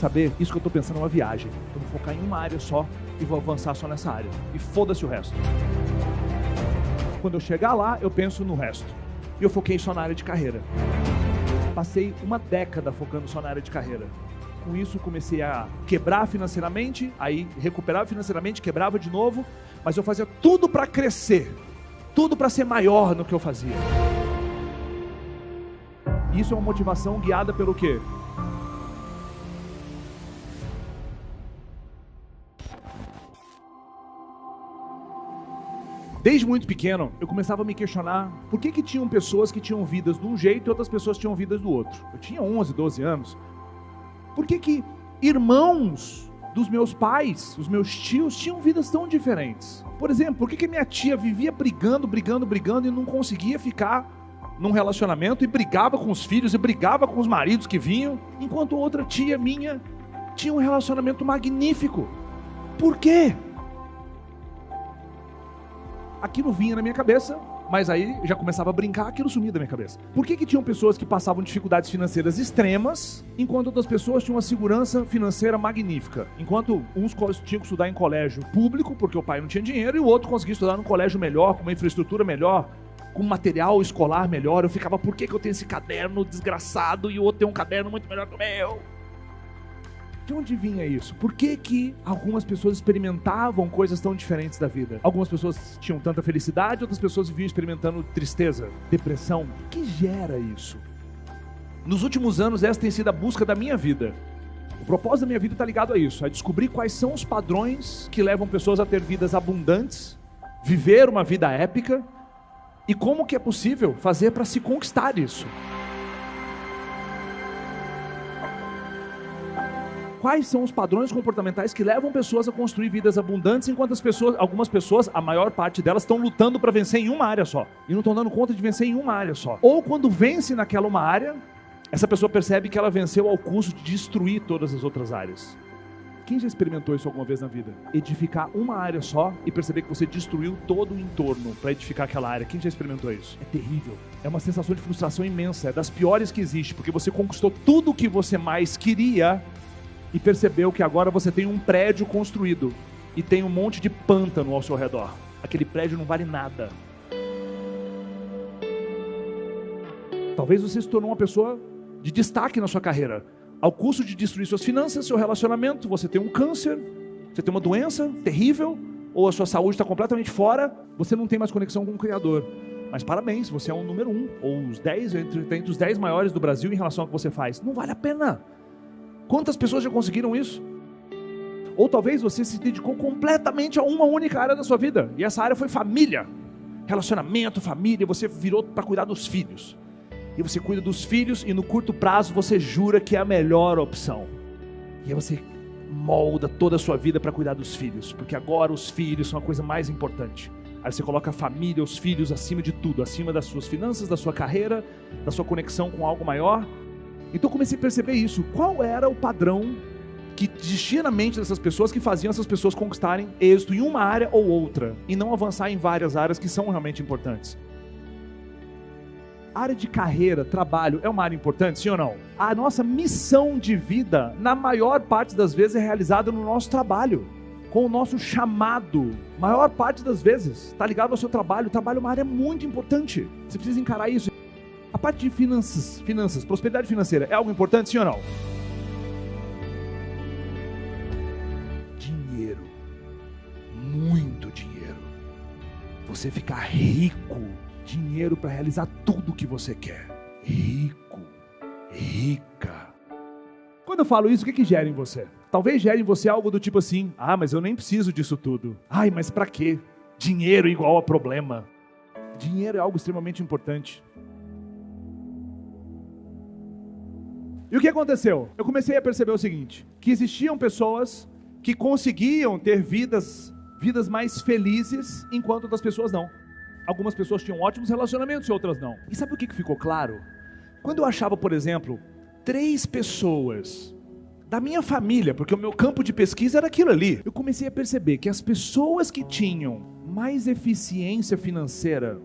saber? Isso que eu tô pensando é uma viagem. Eu vou focar em uma área só e vou avançar só nessa área. E foda-se o resto. Quando eu chegar lá, eu penso no resto. E eu foquei só na área de carreira. Passei uma década focando só na área de carreira. Com isso, comecei a quebrar financeiramente, aí recuperava financeiramente, quebrava de novo, mas eu fazia tudo para crescer, tudo para ser maior no que eu fazia. Isso é uma motivação guiada pelo quê? Desde muito pequeno, eu começava a me questionar por que tinham pessoas que tinham vidas de um jeito e outras pessoas tinham vidas do outro. Eu tinha 11, 12 anos. Por que irmãos dos meus pais, os meus tios, tinham vidas tão diferentes? Por exemplo, por que minha tia vivia brigando e não conseguia ficar num relacionamento e brigava com os filhos e brigava com os maridos que vinham, enquanto outra tia minha tinha um relacionamento magnífico? Por quê? Aquilo vinha na minha cabeça, mas aí já começava a brincar, aquilo sumia da minha cabeça. Por que tinham pessoas que passavam dificuldades financeiras extremas, enquanto outras pessoas tinham uma segurança financeira magnífica? Enquanto uns tinham que estudar em colégio público, porque o pai não tinha dinheiro, e o outro conseguia estudar num colégio melhor, com uma infraestrutura melhor, com material escolar melhor. Eu ficava, por que eu tenho esse caderno desgraçado e o outro tem um caderno muito melhor que o meu? De onde vinha isso? Por que algumas pessoas experimentavam coisas tão diferentes da vida? Algumas pessoas tinham tanta felicidade, outras pessoas viviam experimentando tristeza, depressão. O que gera isso? Nos últimos anos, essa tem sido a busca da minha vida. O propósito da minha vida está ligado a isso, a descobrir quais são os padrões que levam pessoas a ter vidas abundantes, viver uma vida épica, e como que é possível fazer para se conquistar isso. Quais são os padrões comportamentais que levam pessoas a construir vidas abundantes, enquanto algumas pessoas, a maior parte delas, estão lutando para vencer em uma área só, e não estão dando conta de vencer em uma área só. Ou quando vence naquela uma área, essa pessoa percebe que ela venceu ao custo de destruir todas as outras áreas. Quem já experimentou isso alguma vez na vida? Edificar uma área só e perceber que você destruiu todo o entorno para edificar aquela área. Quem já experimentou isso? É terrível. É uma sensação de frustração imensa, é das piores que existe, porque você conquistou tudo o que você mais queria e percebeu que agora você tem um prédio construído e tem um monte de pântano ao seu redor. Aquele prédio não vale nada. Talvez você se tornou uma pessoa de destaque na sua carreira, ao custo de destruir suas finanças, seu relacionamento. Você tem um câncer, você tem uma doença terrível, ou a sua saúde está completamente fora, você não tem mais conexão com o Criador. Mas parabéns, você é o número 1, ou os 10, entre os 10 maiores do Brasil em relação ao que você faz. Não vale a pena. Quantas pessoas já conseguiram isso? Ou talvez você se dedicou completamente a uma única área da sua vida, e essa área foi família, relacionamento, família. Você virou para cuidar dos filhos, e você cuida dos filhos, e no curto prazo você jura que é a melhor opção, e aí você molda toda a sua vida para cuidar dos filhos, porque agora os filhos são a coisa mais importante. Aí você coloca a família, os filhos acima de tudo, acima das suas finanças, da sua carreira, da sua conexão com algo maior. Então eu comecei a perceber isso. Qual era o padrão que existia na mente dessas pessoas, que faziam essas pessoas conquistarem êxito em uma área ou outra, e não avançar em várias áreas que são realmente importantes? A área de carreira, trabalho, é uma área importante, sim ou não? A nossa missão de vida, na maior parte das vezes, é realizada no nosso trabalho, com o nosso chamado. Maior parte das vezes está ligado ao seu trabalho. O trabalho é uma área muito importante. Você precisa encarar isso. A parte de finanças, prosperidade financeira, é algo importante, sim ou não? Dinheiro, muito dinheiro. Você ficar rico, dinheiro para realizar tudo o que você quer. Rico, rica. Quando eu falo isso, o que gera em você? Talvez gere em você algo do tipo assim: ah, mas eu nem preciso disso tudo. Ai, mas para quê? Dinheiro igual a problema. Dinheiro é algo extremamente importante. E o que aconteceu? Eu comecei a perceber o seguinte, que existiam pessoas que conseguiam ter vidas mais felizes, enquanto outras pessoas não. Algumas pessoas tinham ótimos relacionamentos e outras não. E sabe o que ficou claro? Quando eu achava, por exemplo, 3 pessoas da minha família, porque o meu campo de pesquisa era aquilo ali, eu comecei a perceber que as pessoas que tinham mais eficiência financeira,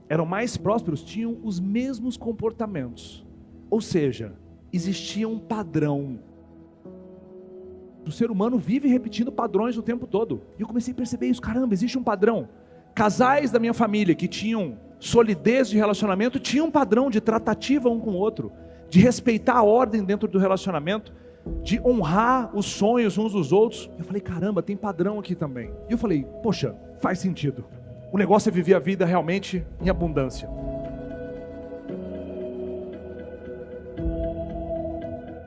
eram mais prósperos, tinham os mesmos comportamentos. Ou seja, existia um padrão. O ser humano vive repetindo padrões o tempo todo. E eu comecei a perceber isso. Caramba, existe um padrão. Casais da minha família que tinham solidez de relacionamento, tinham um padrão de tratativa um com o outro, de respeitar a ordem dentro do relacionamento, de honrar os sonhos uns dos outros. Eu falei, caramba, tem padrão aqui também. E eu falei, poxa, faz sentido. O negócio é viver a vida realmente em abundância.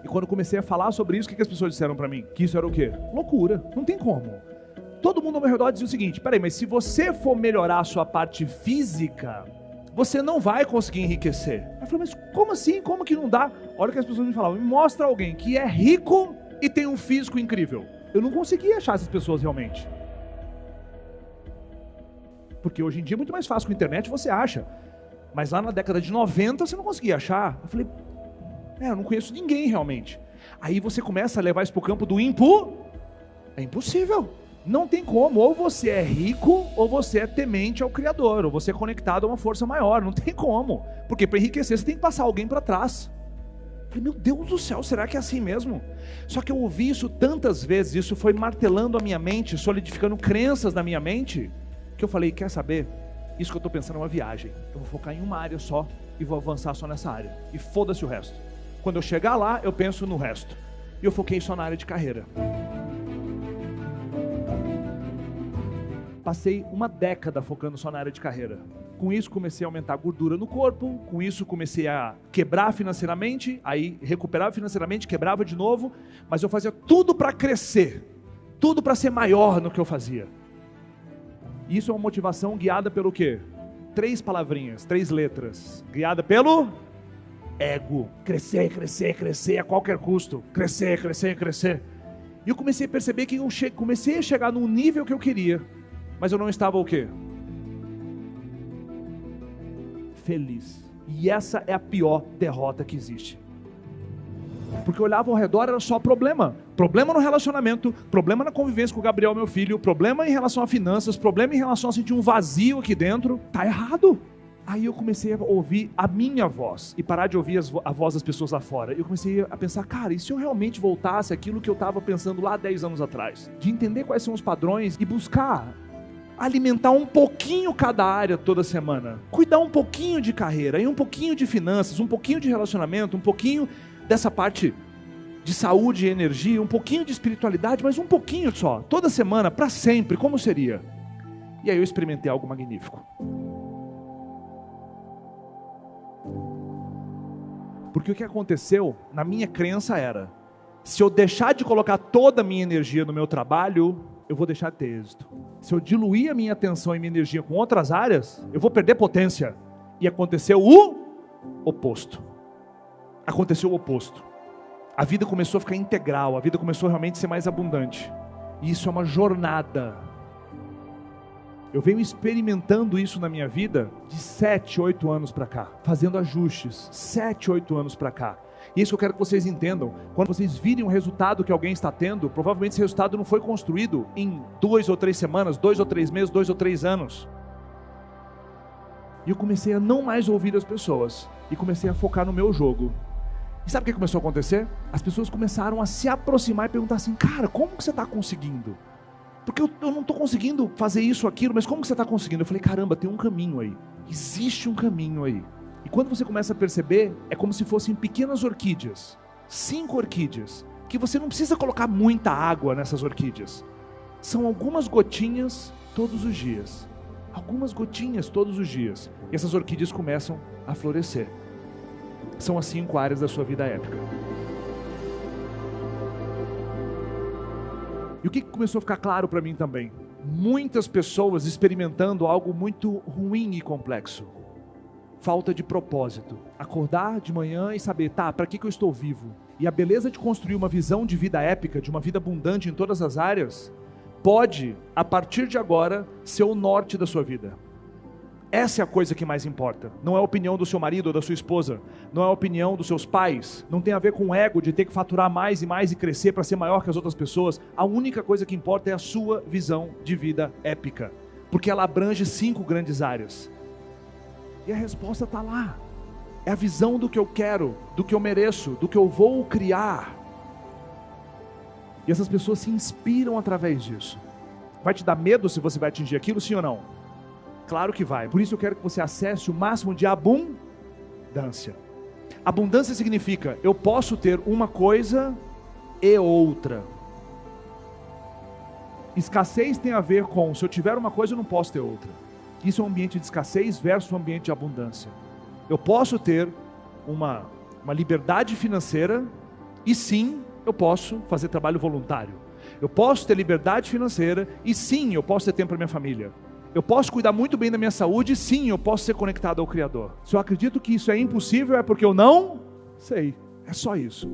E quando eu comecei a falar sobre isso, o que as pessoas disseram para mim? Que isso era o quê? Loucura, não tem como. Todo mundo ao meu redor dizia o seguinte, peraí, mas se você for melhorar a sua parte física, você não vai conseguir enriquecer. Eu falei, mas como assim? Como que não dá? Olha o que as pessoas me falavam, me mostra alguém que é rico e tem um físico incrível. Eu não conseguia achar essas pessoas realmente. Porque hoje em dia é muito mais fácil, com a internet você acha. Mas lá na década de 90 você não conseguia achar. Eu falei, eu não conheço ninguém realmente. Aí você começa a levar isso para o campo do é impossível. Não tem como, ou você é rico, ou você é temente ao Criador, ou você é conectado a uma força maior, não tem como. Porque para enriquecer você tem que passar alguém para trás. Eu falei, meu Deus do céu, será que é assim mesmo? Só que eu ouvi isso tantas vezes, isso foi martelando a minha mente, solidificando crenças na minha mente, que eu falei, quer saber? Isso que eu estou pensando é uma viagem. Eu vou focar em uma área só, e vou avançar só nessa área. E foda-se o resto. Quando eu chegar lá, eu penso no resto. E eu foquei só na área de carreira. Passei uma década focando só na área de carreira. Com isso comecei a aumentar a gordura no corpo, com isso comecei a quebrar financeiramente, aí recuperava financeiramente, quebrava de novo, mas eu fazia tudo para crescer, tudo para ser maior no que eu fazia. Isso é uma motivação guiada pelo quê? 3 palavrinhas, 3 letras, guiada pelo ego. Crescer, crescer, crescer a qualquer custo, crescer, crescer, crescer. E eu comecei a perceber que eu comecei a chegar num nível que eu queria, mas eu não estava o quê? Feliz. E essa é a pior derrota que existe. Porque eu olhava ao redor, era só problema. Problema no relacionamento, problema na convivência com o Gabriel, meu filho, problema em relação a finanças, problema em relação a sentir um vazio aqui dentro. Tá errado. Aí eu comecei a ouvir a minha voz e parar de ouvir a voz das pessoas lá fora. Eu comecei a pensar, cara, e se eu realmente voltasse àquilo que eu estava pensando lá 10 anos atrás? De entender quais são os padrões e buscar alimentar um pouquinho cada área toda semana. Cuidar um pouquinho de carreira, e um pouquinho de finanças, um pouquinho de relacionamento, um pouquinho dessa parte de saúde e energia, um pouquinho de espiritualidade, mas um pouquinho só. Toda semana, para sempre, como seria? E aí eu experimentei algo magnífico. Porque o que aconteceu, na minha crença era, se eu deixar de colocar toda a minha energia no meu trabalho, eu vou deixar de ter êxito. Se eu diluir a minha atenção e minha energia com outras áreas, eu vou perder potência. E aconteceu o oposto. Aconteceu o oposto. A vida começou a ficar integral, a vida começou realmente a ser mais abundante. E isso é uma jornada. Eu venho experimentando isso na minha vida de 7, 8 anos para cá, fazendo ajustes, 7, 8 anos para cá. E isso eu quero que vocês entendam. Quando vocês virem o resultado que alguém está tendo, provavelmente esse resultado não foi construído em 2 ou 3 semanas, 2 ou 3 meses, 2 ou 3 anos. E eu comecei a não mais ouvir as pessoas, e comecei a focar no meu jogo. E sabe o que começou a acontecer? As pessoas começaram a se aproximar e perguntar assim, cara, como que você está conseguindo? Porque eu não estou conseguindo fazer isso, aquilo, mas como que você está conseguindo? Eu falei, caramba, tem um caminho aí. Existe um caminho aí. E quando você começa a perceber, é como se fossem pequenas orquídeas. 5 orquídeas. Que você não precisa colocar muita água nessas orquídeas. São algumas gotinhas todos os dias. Algumas gotinhas todos os dias. E essas orquídeas começam a florescer. São as 5 áreas da sua vida épica. E o que começou a ficar claro para mim também? Muitas pessoas experimentando algo muito ruim e complexo. Falta de propósito. Acordar de manhã e saber, para que eu estou vivo? E a beleza de construir uma visão de vida épica, de uma vida abundante em todas as áreas, pode, a partir de agora, ser o norte da sua vida. Essa é a coisa que mais importa. Não é a opinião do seu marido ou da sua esposa. Não é a opinião dos seus pais. Não tem a ver com o ego de ter que faturar mais e mais e crescer para ser maior que as outras pessoas. A única coisa que importa é a sua visão de vida épica. Porque ela abrange 5 grandes áreas. E a resposta está lá. É a visão do que eu quero, do que eu mereço, do que eu vou criar. E essas pessoas se inspiram através disso. Vai te dar medo se você vai atingir aquilo, sim ou não? Claro que vai. Por isso eu quero que você acesse o máximo de abundância. Abundância significa, eu posso ter uma coisa e outra. Escassez tem a ver com, se eu tiver uma coisa eu não posso ter outra. Isso é um ambiente de escassez versus um ambiente de abundância. Eu posso ter uma liberdade financeira e sim, eu posso fazer trabalho voluntário. Eu posso ter liberdade financeira e sim, eu posso ter tempo para minha família. Eu posso cuidar muito bem da minha saúde e sim, eu posso ser conectado ao Criador. Se eu acredito que isso é impossível é porque eu não sei. É só isso.